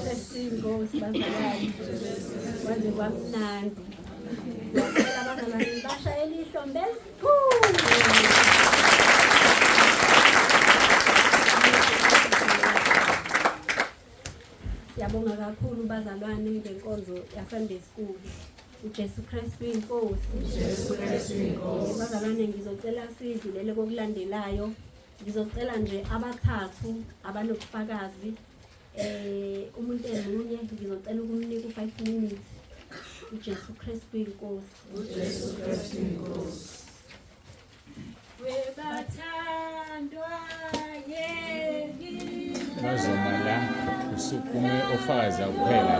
Jesu Inkosi bazalwane. Kwaze kwamnandi. Ngicela abazalwane bashayele ihlombe elikhulu. Siyabonga kakhulu bazalwane ngenkonzo yaSunday School. uJesu Kristu Inkosi. Bazalwane ngizocela sidlulele kokulandelayo. Ngizocela nje abathathu abanobufakazi. Umuntu emunye ngizocela ukumnika u5 minutes. uJesu Kristu Inkosi. Webathandwa yeki. Bazomala usukume ofakazi kuphela.